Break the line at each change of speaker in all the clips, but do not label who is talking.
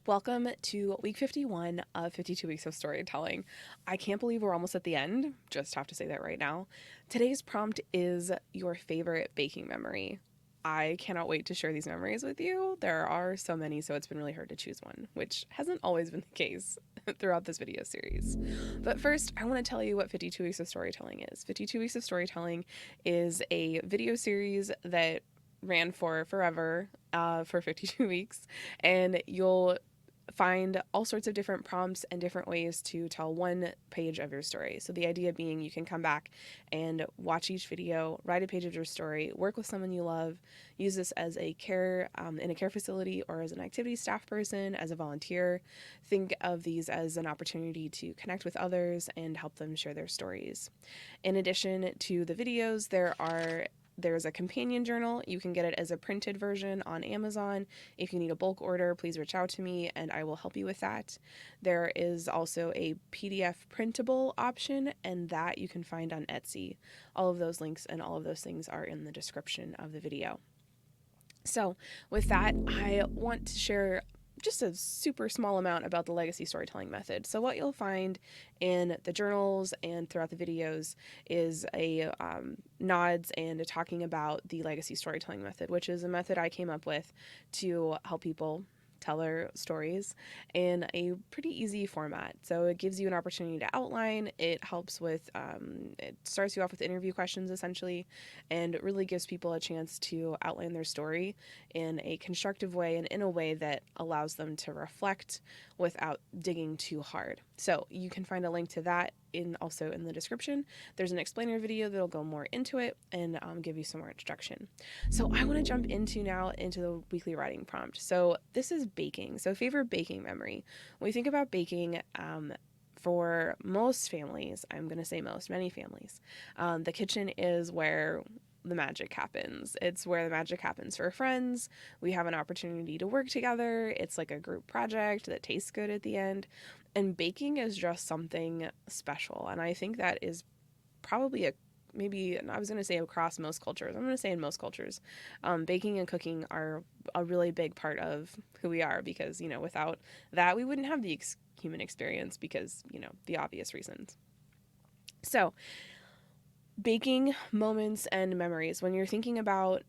Welcome to week 51 of 52 Weeks of Storytelling. I can't believe we're almost at the end. Just have to say that right now. Today's prompt is your favorite baking memory. I cannot wait to share these memories with you. There are so many, so it's been really hard to choose one, which hasn't always been the case throughout this video series. But first, I want to tell you what 52 Weeks of Storytelling is. 52 Weeks of Storytelling is a video series that ran for forever, for 52 weeks, and you'll find all sorts of different prompts and different ways to tell one page of your story. So the idea being you can come back and watch each video, write a page of your story, work with someone you love, use this as a care in a care facility or as an activity staff person, as a volunteer. Think of these as an opportunity to connect with others and help them share their stories. In addition to the videos, there's a companion journal. You can get it as a printed version on Amazon. If you need a bulk order, please reach out to me and I will help you with that. There is also a PDF printable option, and that you can find on Etsy. All of those links and all of those things are in the description of the video. So with that, I want to share just a super small amount about the legacy storytelling method. So what you'll find in the journals and throughout the videos is a nods and a talking about the legacy storytelling method, which is a method I came up with to help people tell their stories in a pretty easy format. So it gives you an opportunity to outline. It helps with, it starts you off with interview questions essentially, and it really gives people a chance to outline their story in a constructive way and in a way that allows them to reflect without digging too hard. So you can find a link to that also in the description. There's an explainer video that'll go more into it and give you some more instruction. So I want to jump into the weekly writing prompt. So this is baking. So favorite baking memory. When we think about baking, for most families, I'm going to say many families, the kitchen is where the magic happens. It's where the magic happens for friends. We have an opportunity to work together. It's like a group project that tastes good at the end. And baking is just something special. And I think that is probably maybe I was going to say across most cultures. I'm going to say in most cultures, baking and cooking are a really big part of who we are because, without that, we wouldn't have the human experience because, the obvious reasons. So baking moments and memories. When you're thinking about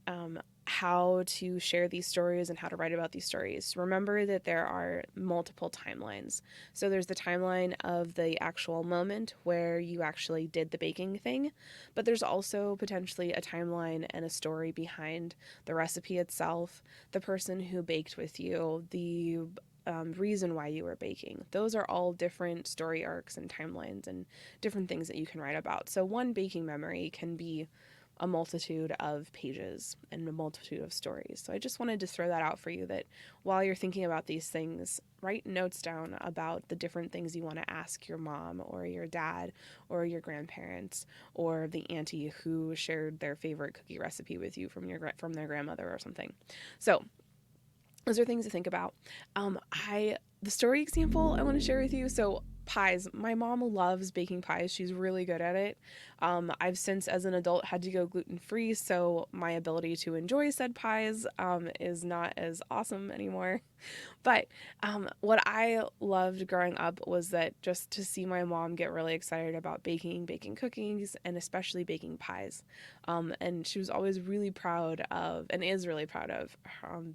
how to share these stories and how to write about these stories, remember that there are multiple timelines. So there's the timeline of the actual moment where you actually did the baking thing, but there's also potentially a timeline and a story behind the recipe itself, the person who baked with you, the reason why you were baking. Those are all different story arcs and timelines and different things that you can write about. So one baking memory can be a multitude of pages and a multitude of stories. So I just wanted to throw that out for you, that while you're thinking about these things, write notes down about the different things you want to ask your mom or your dad or your grandparents or the auntie who shared their favorite cookie recipe with you from their grandmother or something. So those are things to think about. The story example I want to share with you. So pies. My mom loves baking pies. She's really good at it. I've since, as an adult, had to go gluten-free, so my ability to enjoy said pies is not as awesome anymore. But what I loved growing up was that just to see my mom get really excited about baking cookies, and especially baking pies. And she was always really proud of, and is really proud of,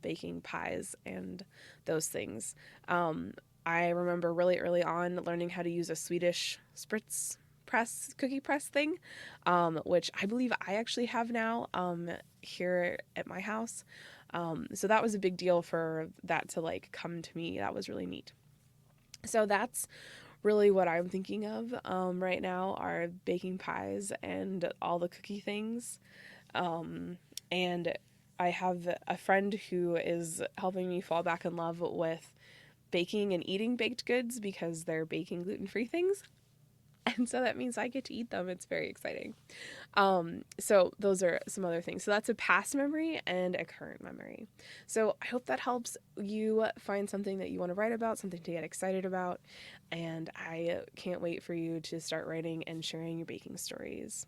baking pies and those things. I remember really early on learning how to use a Swedish spritz cookie press thing, which I believe I actually have now here at my house. So that was a big deal for that to come to me. That was really neat. So that's really what I'm thinking of right now, are baking pies and all the cookie things. And I have a friend who is helping me fall back in love with baking and eating baked goods because they're baking gluten-free things. And so that means I get to eat them. It's very exciting. So those are some other things. So that's a past memory and a current memory. So I hope that helps you find something that you want to write about, something to get excited about. And I can't wait for you to start writing and sharing your baking stories.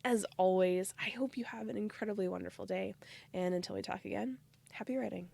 As always, I hope you have an incredibly wonderful day. And until we talk again, happy writing.